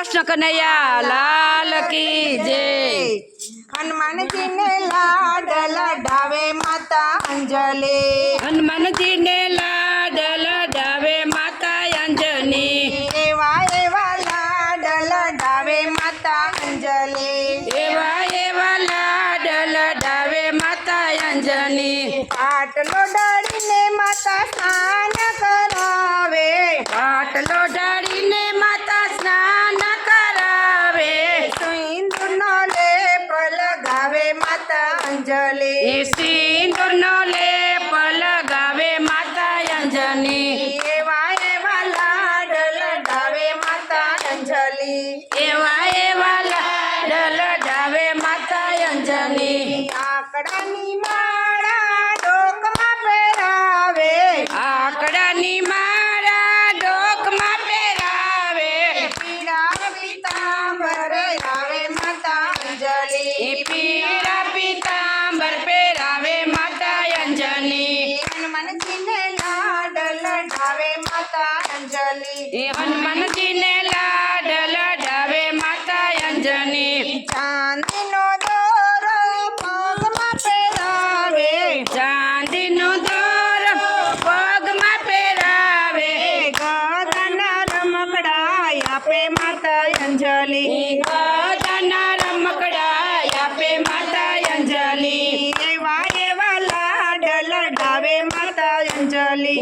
कृष्ण कन्हैया लाल की जय। हनुमान जी ने लाड लडावे माता अंजलि, हनुमान जी ने लाड लडावे माता अंजनी। एवा एवा लाड लडावे माता अंजलि, एवा एवा लाड लडावे माता अंजनी। पाटलो डाळीने माता स्नान करावे, पाटलो डाळीने माता स्नान करावे। सिंदूरनो लेप लगावे माता अंजलि, सिंदूर नो लेप लगावे माता अंजनी। एवा एवा लाड लडावे माता अंजलि, एवा एवा लाड लडावे माता अंजनी। आकडानी माळा डोकमा पेरावे, आकडानी माळा डोकमा पेरावे। पीळा पीतांबर लावे माता अंजलि, पीळा पीतांबर पेरावे माता अंजनी। हनुमानजीने लाड लढावे माता अंजलि, हनुमानजीने लाड लडावे माता अंजनी। चांदीनो दोरो पगमा पेरावे, चांदीनो दोर पगमा पेरावे। ગદાના રમકડા આપે માતા અંજલિ, ગદાના રમકડા આપે માતા અંજલિ। એવા એવા લાડ લડાવે માતા અંજલિ,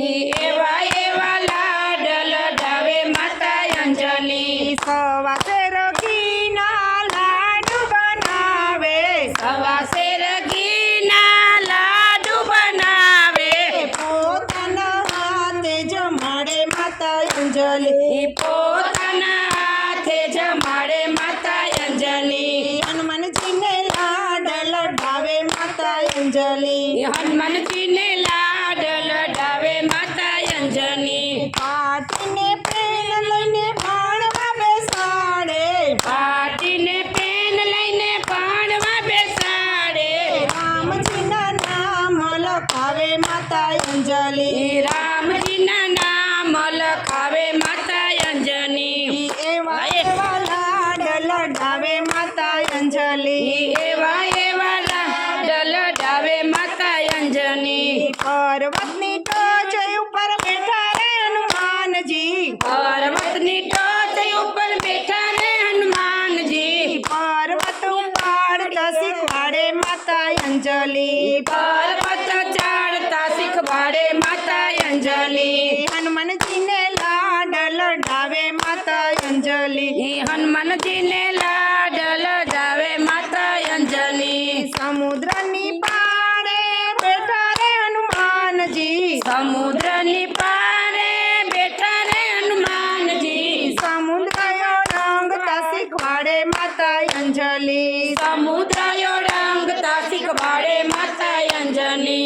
એવા એવા લાડ લડાવે માતા અંજલિ। સવાસે રખીના લાડુ બનાવે, સવા શેર ઘીના લાડુ બનાવે। પોતાના હાથે જમાડે માતા અંજલિ, પોતાના હાથે જમાડે માતા અંજલિ। હનુમાનજીને લાડ લડાવે માતા અંજલિ, હનુમાનજીને લાડ લડાવે માતા અંજલિ। પાટીને પેન લઈને ભાણવા બેસાડે, પાટીને પેન લઈને ભાણવા બેસાડે। રામજીના નામ લખાવે માતા અંજલિ, રામજીના નામ લખાવે માતા અંજની। એવા એવા લાડ લડાવે માતા અંજલિ, એવા એવા લાડ લડાવે માતા અંજની। પર્વતની ટોચ ઉપર બેઠા રે હનુમાનજી, પર્વતની ટોચ ઉપર બેઠા રે હનુમાનજી। પર્વત ઉપાડતા શીખવાડે માતા અંજલિ, પર્વત ચાડતા શીખવાડે માતા અંજલિ। હનુમાનજીને લાડ લડાવે માતા અંજલિ, હનુમાનજીને લાડ લડાવે માતા અંજલિ। સમુદ્રની પાળે બેઠા રે હનુમાનજી, સમુદ્રની પારે બેઠા રે હનુમાનજી। સમુદ્રયો રંગતા શીખવાડે માતા અંજલિ, સમુદ્રયો રંગતા શીખવાડે માતા અંજલિ।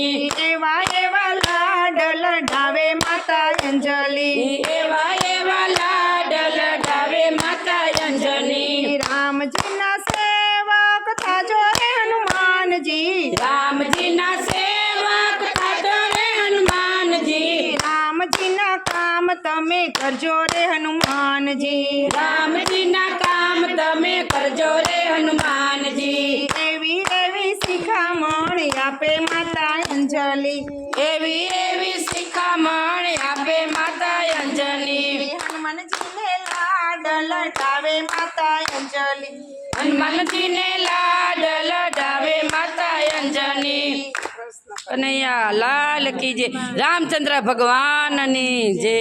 એવા એવા લાડ લડાવે માતા અંજલિ, એવા એવા લાડ લડાવે માતા અંજલિ। રામજીના સેવક થાજો રે હનુમાનજી, રામજીના સેવક થાજો રે હનુમાનજી। રામજીના કામ તમે કરજો રે હનુમાનજી, રામજીના કામ તમે કરજો રે હનુમાનજી। એવી એવી શિખામણ આપે માતા અંજલિ, એવી એવી શિખામણ આપે માતા અંજલિ। હનુમાનજીને લાડ લડાવે માતા અંજલિ, હનુમાનજીને લાડ લડાવે માતા અંજની। કનૈયા લાલ કી જય। રામચંદ્ર ભગવાનની જય।